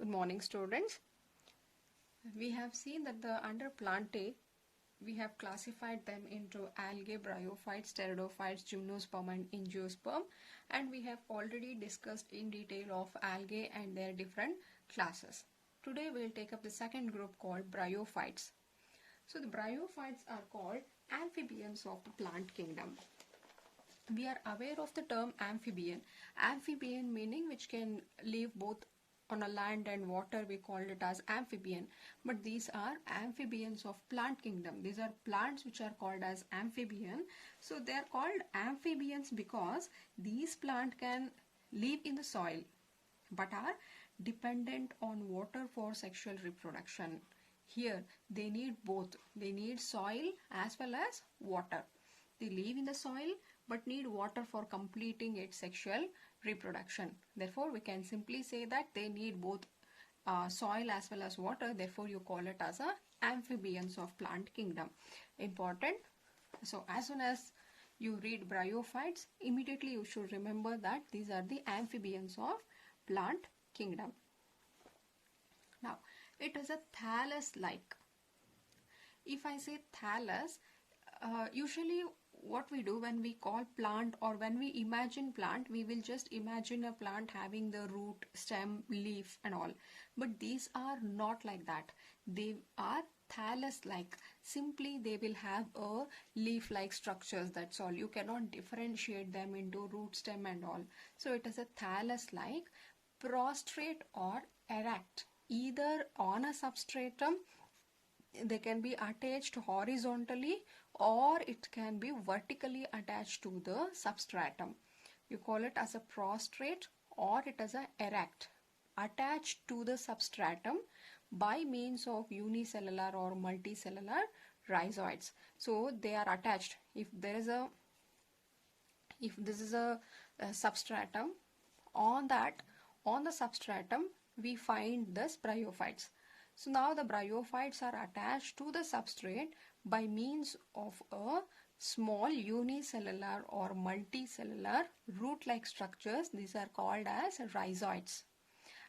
Good morning, students. We have seen that under Plantae, we have classified them into algae, bryophytes, pteridophytes, gymnosperm and angiosperm, and we have already discussed in detail of algae and their different classes. Today we will take up the second group called bryophytes. So the bryophytes are called amphibians of the plant kingdom. We are aware of the term amphibian. Amphibian meaning which can live both on a land and water, we called it as amphibian. But these are amphibians of plant kingdom. These are plants which are called as amphibian. So they are called amphibians because these plants can live in the soil but are dependent on water for sexual reproduction. Here they need both. They need soil as well as water. They live in the soil but need water for completing its sexual reproduction. Therefore, we can simply say that they need both soil as well as water. Therefore, you call it as a amphibians of plant kingdom. Important. So, as soon as you read bryophytes, immediately you should remember that these are the amphibians of plant kingdom. Now, it is a thallus-like. If I say thallus, usually what we do when we call plant or when we imagine plant, we will just imagine a plant having the root, stem, leaf and all. But these are not like that. They are thallus-like. Simply they will have a leaf-like structures, that's all. You cannot differentiate them into root, stem and all. So it is a thallus-like, prostrate or erect, either on a substratum. They can be attached horizontally or it can be vertically attached to the substratum. You call it as a prostrate or it as a erect, attached to the substratum by means of unicellular or multicellular rhizoids. So they are attached. If this is a substratum, on the substratum we find this bryophytes. So now the bryophytes are attached to the substrate by means of a small unicellular or multicellular root-like structures. These are called as rhizoids.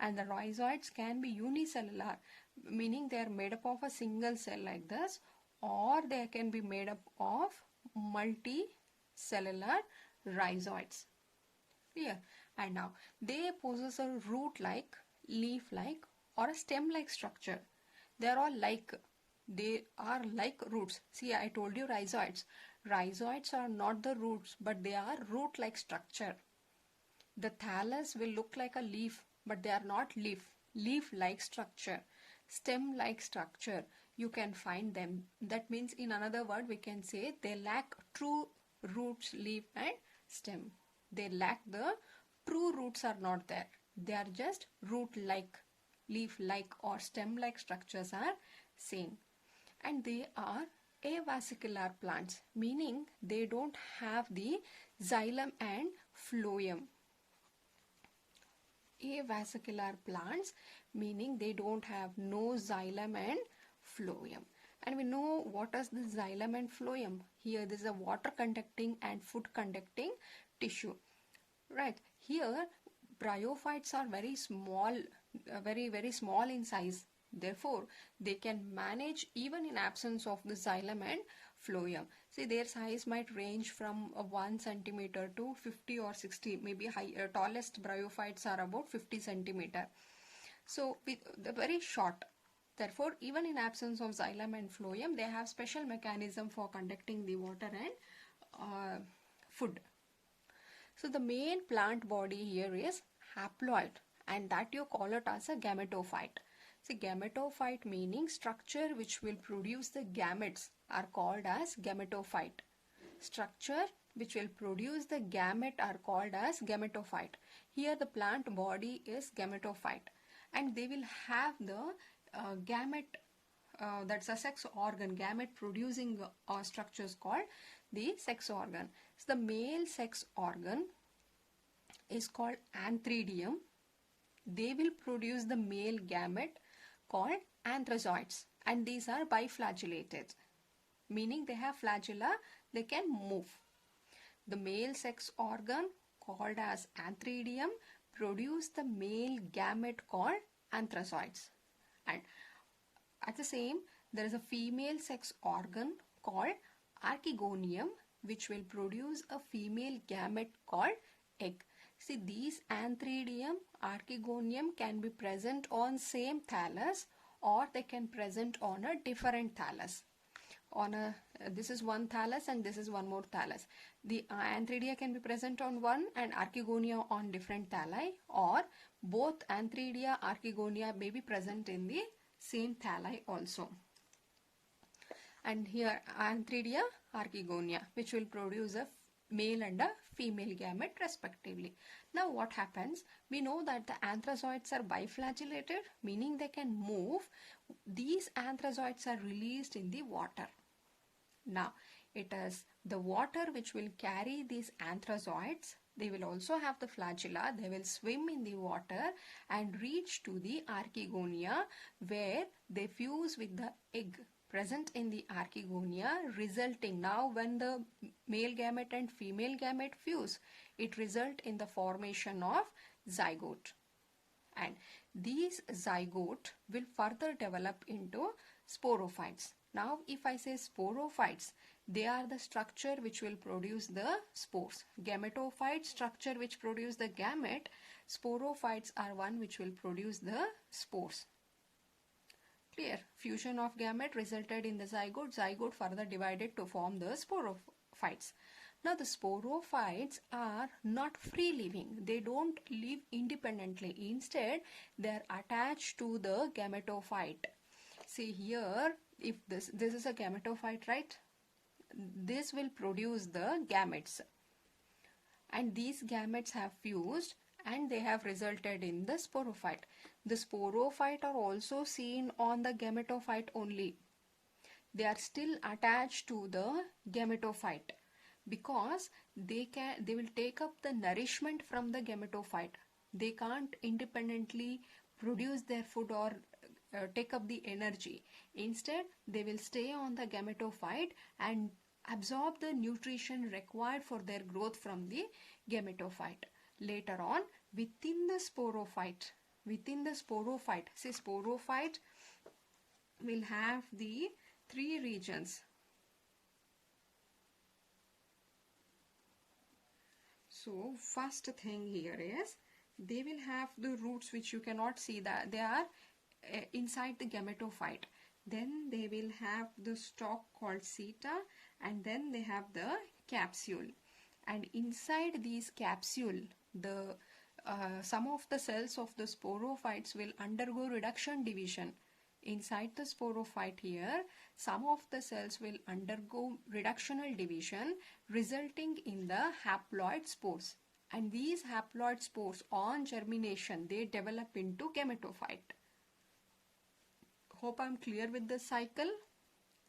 And the rhizoids can be unicellular, meaning they are made up of a single cell like this, or they can be made up of multicellular rhizoids. Clear? And now they possess a root-like, leaf-like or a stem-like structure. They are all like. They are like roots. See, I told you rhizoids. Rhizoids are not the roots, but they are root-like structure. The thallus will look like a leaf, but they are not leaf. Leaf-like structure, stem-like structure. You can find them. That means, in another word, we can say they lack true roots, leaf, and stem. They lack the true roots are not there. They are just root-like, leaf-like, or stem-like structures are seen. And they are avascular plants, meaning they don't have the xylem and phloem. Avascular plants meaning they don't have no xylem and phloem. And we know what is the xylem and phloem. Here this is a water conducting and food conducting tissue. Right. Here bryophytes are very small, very small in size. Therefore, they can manage even in absence of the xylem and phloem. See, their size might range from 1 centimeter to 50 or 60. Maybe tallest bryophytes are about 50 centimeter. So, they're very short. Therefore, even in absence of xylem and phloem, they have special mechanism for conducting the water and food. So, the main plant body here is haploid, and that you call it as a gametophyte. See, gametophyte meaning structure which will produce the gametes are called as gametophyte. Structure which will produce the gamete are called as gametophyte. Here the plant body is gametophyte, and they will have the gamete, that's a sex organ, gamete producing structures called the sex organ. So the male sex organ is called antheridium. They will produce the male gamete called anthrazoids, and these are biflagellated, meaning they have flagella, they can move. The male sex organ called as antheridium produce the male gamete called anthrazoids. And at the same, there is a female sex organ called archegonium, which will produce a female gamete called egg. See, these antheridium, archegonium can be present on same thallus, or they can present on a different thallus. On a this is one thallus and this is one more thallus. The antheridia can be present on one and archegonia on different thalli, or both antheridia, archegonia may be present in the same thalli also. And here antheridia, archegonia, which will produce a male and a female gamete respectively. Now what happens? We know that the anthrazoids are biflagellated, meaning they can move. These anthrazoids are released in the water. Now it is the water which will carry these anthrazoids. They will also have the flagella. They will swim in the water and reach to the archegonia, where they fuse with the egg present in the archegonia, resulting, now when the male gamete and female gamete fuse, it result in the formation of zygote. And these zygote will further develop into sporophytes. Now if I say sporophytes, they are the structure which will produce the spores. Gametophyte structure which produce the gamete. Sporophytes are one which will produce the spores. Clear? Fusion of gamete resulted in the zygote. Zygote further divided to form the sporophytes. Now the sporophytes are not free living. They don't live independently. Instead, they are attached to the gametophyte. See here, if this is a gametophyte, right? This will produce the gametes. And these gametes have fused and they have resulted in the sporophyte. The sporophyte are also seen on the gametophyte only. They are still attached to the gametophyte because they will take up the nourishment from the gametophyte. They can't independently produce their food or take up the energy. Instead, they will stay on the gametophyte and absorb the nutrition required for their growth from the gametophyte. Later on, within the sporophyte, see, sporophyte will have the three regions. So first thing here is they will have the roots which you cannot see, that they are inside the gametophyte. Then they will have the stalk called seta, and then they have the capsule. And inside these capsule, the some of the cells of the sporophytes will undergo reduction division. Inside the sporophyte here, some of the cells will undergo reductional division, resulting in the haploid spores. And these haploid spores, on germination, they develop into gametophyte. Hope I'm clear with the cycle.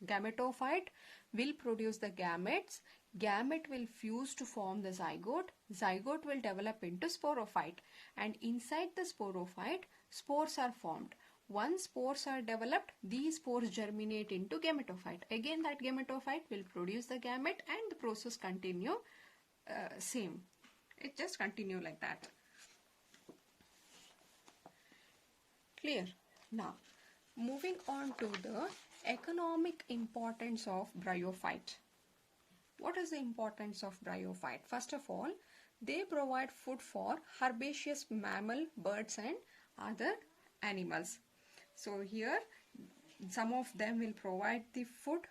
Gametophyte will produce the gametes. Gamete will fuse to form the zygote. Zygote will develop into sporophyte. And inside the sporophyte, spores are formed. Once spores are developed, these spores germinate into gametophyte. Again, that gametophyte will produce the gamete and the process continue same. It just continue like that. Clear? Now, moving on to the economic importance of bryophyte. What is the importance of bryophyte? First of all, they provide food for herbaceous mammal, birds and other animals. So here, some of them will provide the food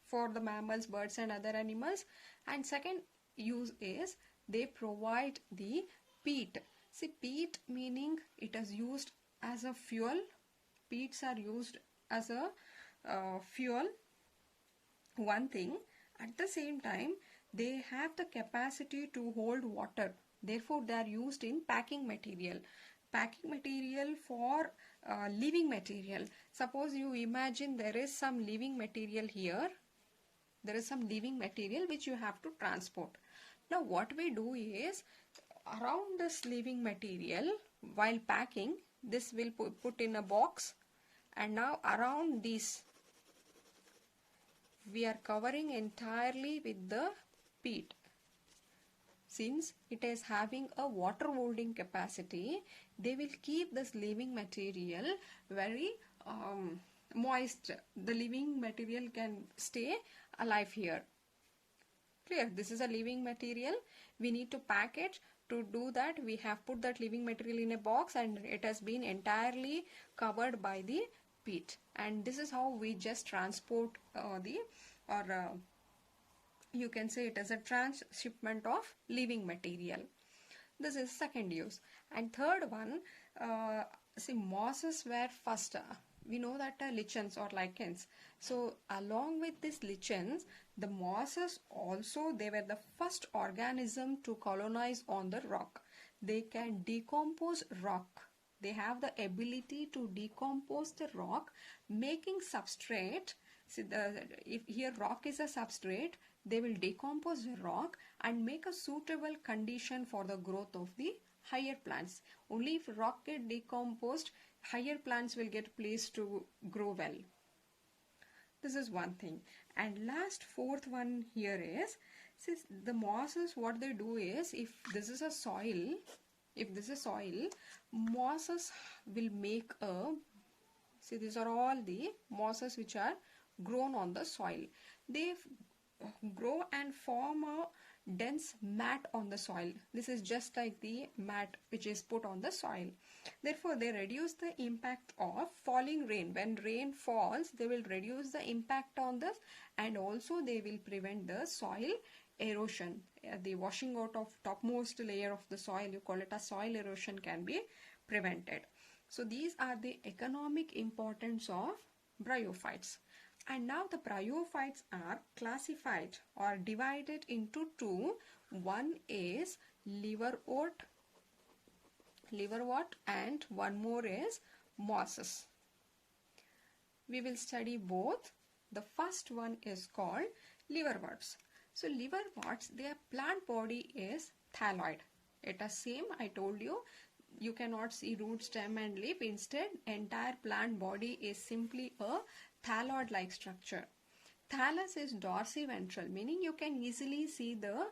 for the mammals, birds and other animals. And second use is they provide the peat. See, peat meaning it is used as a fuel. Peats are used as a fuel. One thing, at the same time, they have the capacity to hold water. Therefore, they are used in packing material. Packing material for living material. Suppose you imagine there is some living material here. There is some living material which you have to transport. Now what we do is, around this living material, while packing, this will put in a box, and now around this we are covering entirely with the peat. since it is having a water holding capacity, they will keep this living material very moist. The living material can stay alive here. Clear? This is a living material. We need to pack it. To do that, we have put that living material in a box and it has been entirely covered by the peat. And this is how we just transport you can say it as a transshipment of living material. This is second use. And third one, see, mosses were first. We know that lichens or lichens. So along with these lichens, the mosses also, they were the first organism to colonize on the rock. They can decompose rock. They have the ability to decompose the rock, making substrate. See, if here rock is a substrate, they will decompose the rock and make a suitable condition for the growth of the higher plants. Only if rock get decomposed, higher plants will get placed to grow well. This is one thing. And last, fourth one here is, since the mosses, what they do is, if this is soil, mosses will make a, see, these are all the mosses which are grown on the soil. They grow and form a dense mat on the soil. This is just like the mat which is put on the soil. Therefore, they reduce the impact of falling rain. When rain falls, they will reduce the impact on this, and also they will prevent the soil erosion. The washing out of topmost layer of the soil, you call it a soil erosion, can be prevented. So these are the economic importance of bryophytes. And now the bryophytes are classified or divided into two. One is liverwort, and one more is mosses. We will study both. The first one is called liverworts. So liverworts, their plant body is thalloid. It is same, I told you. You cannot see root, stem and leaf. Instead, entire plant body is simply a thalloid-like structure. Thallus is dorsiventral, meaning you can easily see the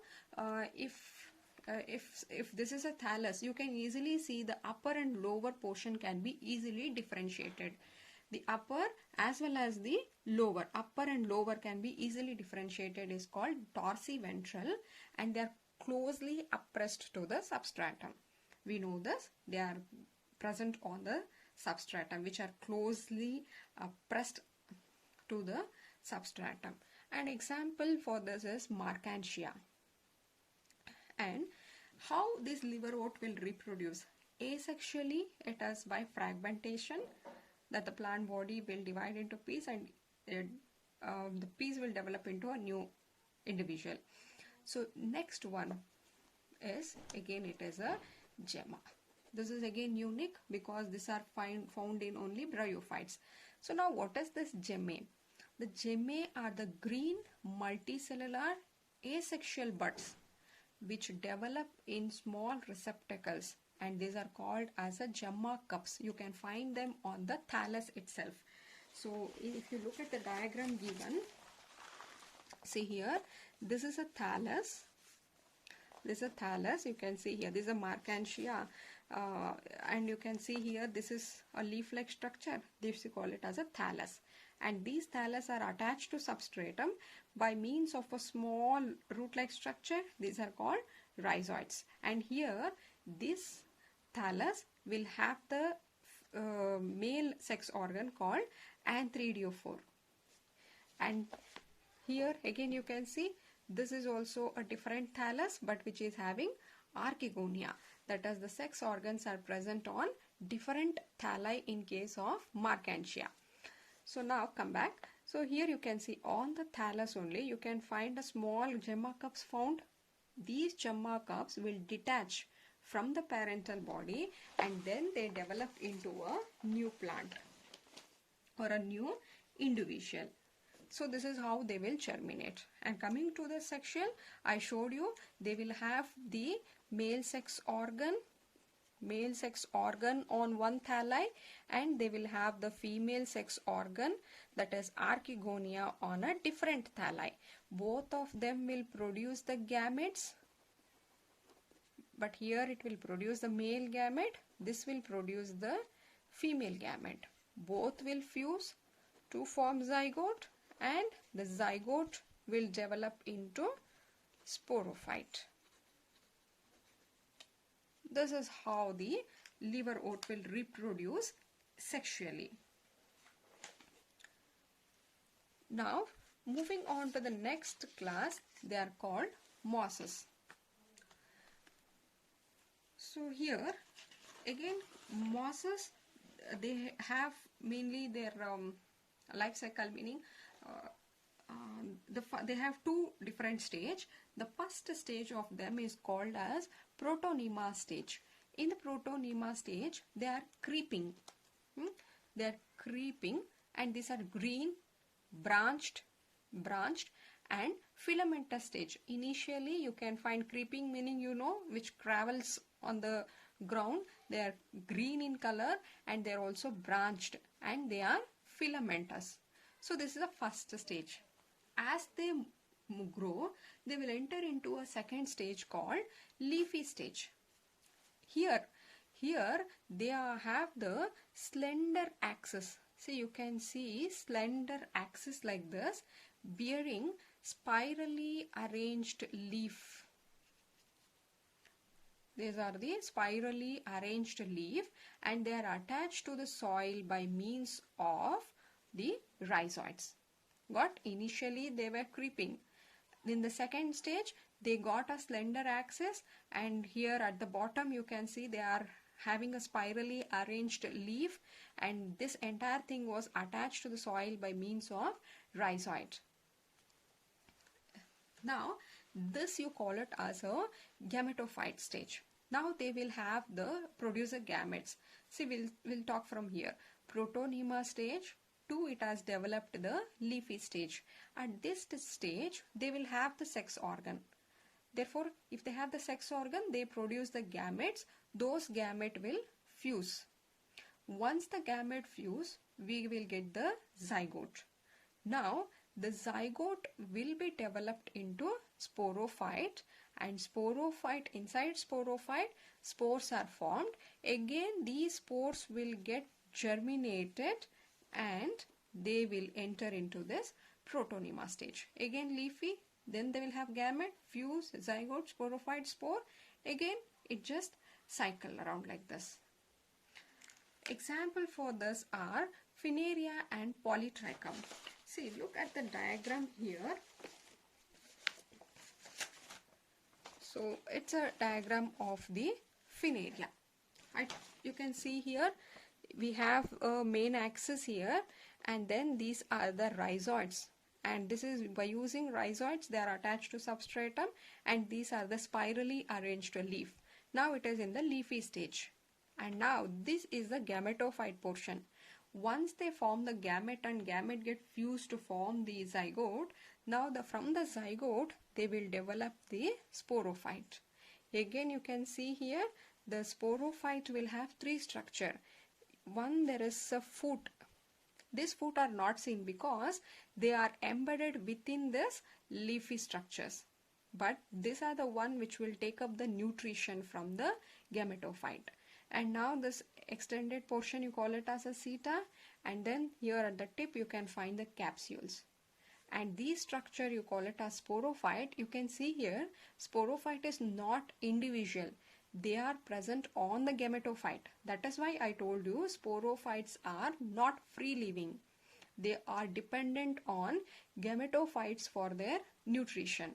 if this is a thallus, you can easily see the upper and lower portion can be easily differentiated. The upper as well as the lower, upper and lower can be easily differentiated, is called dorsiventral, and they are closely oppressed to the substratum. We know this, they are present on the substratum, which are closely pressed to the substratum. An example for this is Markantia. And how this liverwort will reproduce? Asexually, it is by fragmentation, that the plant body will divide into piece, and the piece will develop into a new individual. So next one is, again it is a gemma. This is again unique because these are found in only bryophytes. So now what is this gemmae? The gemmae are the green multicellular asexual buds which develop in small receptacles, and these are called as a gemma cups. You can find them on the thallus itself. So if you look at the diagram given, see here, this is a thallus. This is a thallus, you can see here, this is a Markantia, and you can see here, this is a leaf-like structure. This we call it as a thallus. And these thallus are attached to substratum by means of a small root-like structure. These are called rhizoids. And here, this thallus will have the male sex organ called anthriophore. And here again you can see, this is also a different thallus, but which is having archegonia. That is, the sex organs are present on different thalli in case of Markantia. So now come back. So here you can see on the thallus only, you can find a small gemma cups found. These gemma cups will detach from the parental body, and then they develop into a new plant or a new individual. So this is how they will germinate. And coming to the section, I showed you they will have the male sex organ on one thalli, and they will have the female sex organ, that is archegonia, on a different thalli. Both of them will produce the gametes, but here it will produce the male gamete, this will produce the female gamete. Both will fuse to form zygote, and the zygote will develop into sporophyte. This is how the liver oat will reproduce sexually. Now, moving on to the next class, they are called mosses. So here, again, mosses, they have mainly their life cycle, meaning they have two different stages. The first stage of them is called as protonema stage. In the protonema stage, they are creeping. They are creeping, and these are green, branched, and filamentous stage. Initially, you can find creeping, meaning which travels on the ground. They are green in color, and they are also branched, and they are filamentous. So this is the first stage. As they grow, they will enter into a second stage called leafy stage. Here they have the slender axis. So you can see slender axis like this, bearing spirally arranged leaf. These are the spirally arranged leaf, and they are attached to the soil by means of the rhizoids. Initially they were creeping. In the second stage, they got a slender axis, and here at the bottom you can see they are having a spirally arranged leaf, and this entire thing was attached to the soil by means of rhizoid. Now this you call it as a gametophyte stage. Now they will have the producer gametes. See, we'll talk from here. Protonema stage. 2, it has developed the leafy stage. At this stage, they will have the sex organ. Therefore, if they have the sex organ, they produce the gametes. Those gametes will fuse. Once the gamete fuse, we will get the zygote. Now, the zygote will be developed into sporophyte, and sporophyte, inside sporophyte, spores are formed. Again, these spores will get germinated, and they will enter into this protonema stage. Again leafy, then they will have gamete, fuse, zygote, sporophyte, spore. Again it just cycle around like this. Example for this are Fineria and Polytrichum. See, look at the diagram here. So it's a diagram of the Fineria. You can see here we have a main axis here, and then these are the rhizoids, and this is by using rhizoids they are attached to substratum, and these are the spirally arranged leaf. Now it is in the leafy stage, and now this is the gametophyte portion. Once they form the gamete and gamete get fused to form the zygote, now from the zygote they will develop the sporophyte. Again you can see here the sporophyte will have 3 structure. One, there is a foot. These foot are not seen because they are embedded within this leafy structures. But these are the one which will take up the nutrition from the gametophyte. And now this extended portion you call it as a seta, and then here at the tip you can find the capsules. And these structure you call it as sporophyte. You can see here sporophyte is not individual. They are present on the gametophyte. That is why I told you sporophytes are not free living. They are dependent on gametophytes for their nutrition.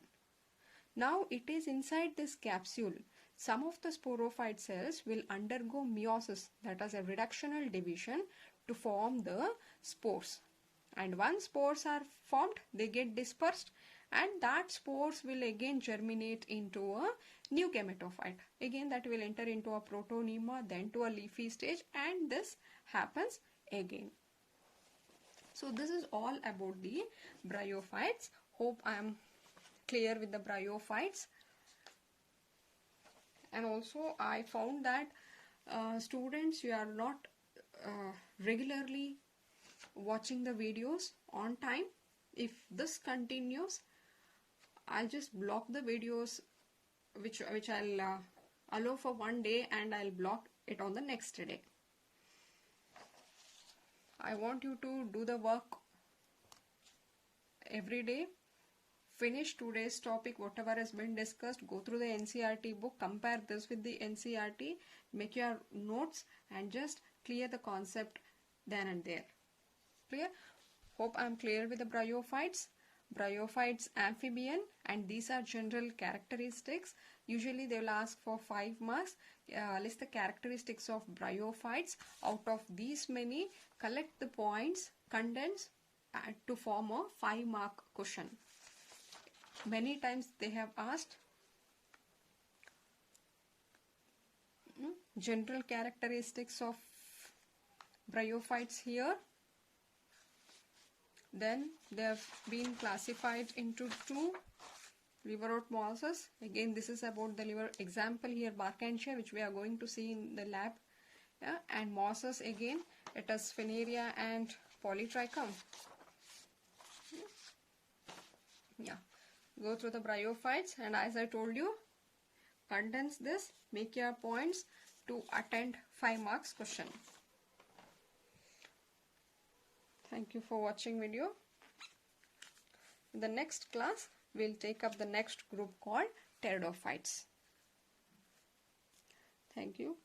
Now it is inside this capsule. Some of the sporophyte cells will undergo meiosis, that is a reductional division, to form the spores. And once spores are formed, they get dispersed, and that spores will again germinate into a new gametophyte. Again that will enter into a protonema, then to a leafy stage, and this happens again. So this is all about the bryophytes. Hope I am clear with the bryophytes. And also I found that students, you are not regularly watching the videos on time. If this continues, I'll just block the videos which I'll allow for one day and I'll block it on the next day. I want you to do the work every day. Finish today's topic, whatever has been discussed. Go through the NCERT book, compare this with the NCERT, make your notes and just clear the concept then and there. Clear? Hope I am clear with the bryophytes. Bryophytes amphibian, and these are general characteristics. Usually they will ask for 5 marks. List the characteristics of bryophytes. Out of these many, collect the points, condense to form a 5-mark question. Many times they have asked general characteristics of bryophytes here. Then they have been classified into 2 liver root mosses. Again, this is about the liver. Example here, Barkantia, which we are going to see in the lab. Yeah, and mosses again, it is Sphenaria and Polytrichum. Yeah, go through the bryophytes, and as I told you, condense this, make your points to attend 5 marks question. Thank you for watching video. In the next class, we'll take up the next group called pteridophytes. Thank you.